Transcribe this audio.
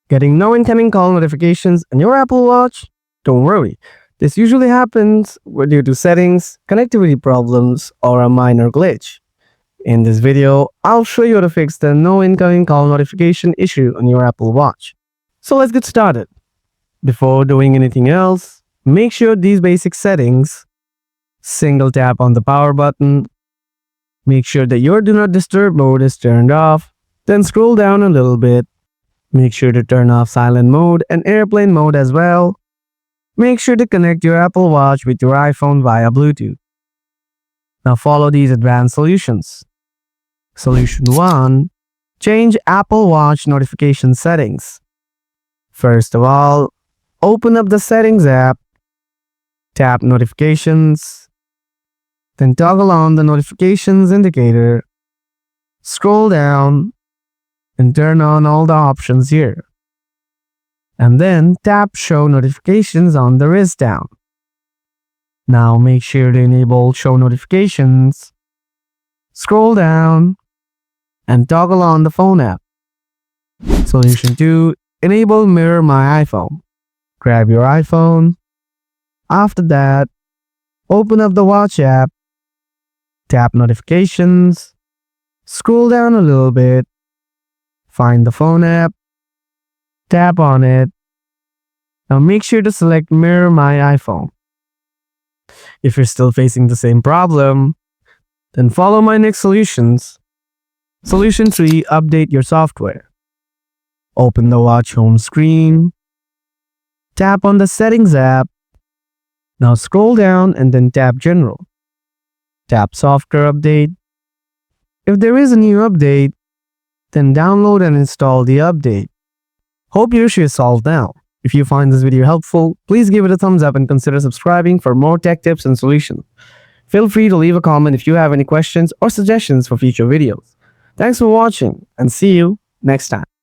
Getting no incoming call notifications on your Apple Watch? Don't worry. This usually happens due to settings, connectivity problems, or a minor glitch. In this video, I'll show you how to fix the no incoming call notification issue on your Apple Watch. So let's get started. Before doing anything else, make sure these basic settings: single tap on the power button, make sure that your do not disturb mode is turned off, then scroll down a little bit. Make sure to turn off silent mode and airplane mode as well. Make sure to connect your Apple Watch with your iPhone via Bluetooth. Now follow these advanced solutions. Solution 1. Change Apple Watch notification settings. First of all, open up the Settings app, tap Notifications, then toggle on the Notifications indicator, scroll down, and turn on all the options here. And then tap Show Notifications on the wrist down. Now make sure to enable Show Notifications. Scroll down and toggle on the phone app. Solution 2. Enable Mirror My iPhone. Grab your iPhone. After that, open up the Watch app, tap Notifications, scroll down a little bit, find the phone app, tap on it. Now make sure to select Mirror My iPhone. If you're still facing the same problem, then follow my next solutions. Solution 3. Update your software. Open the watch home screen, tap on the Settings app. Now scroll down and then tap General. Tap Software Update. If there is a new update, then download and install the update. Hope your issue is solved now. If you find this video helpful, please give it a thumbs up and consider subscribing for more tech tips and solutions. Feel free to leave a comment if you have any questions or suggestions for future videos. Thanks for watching and see you next time.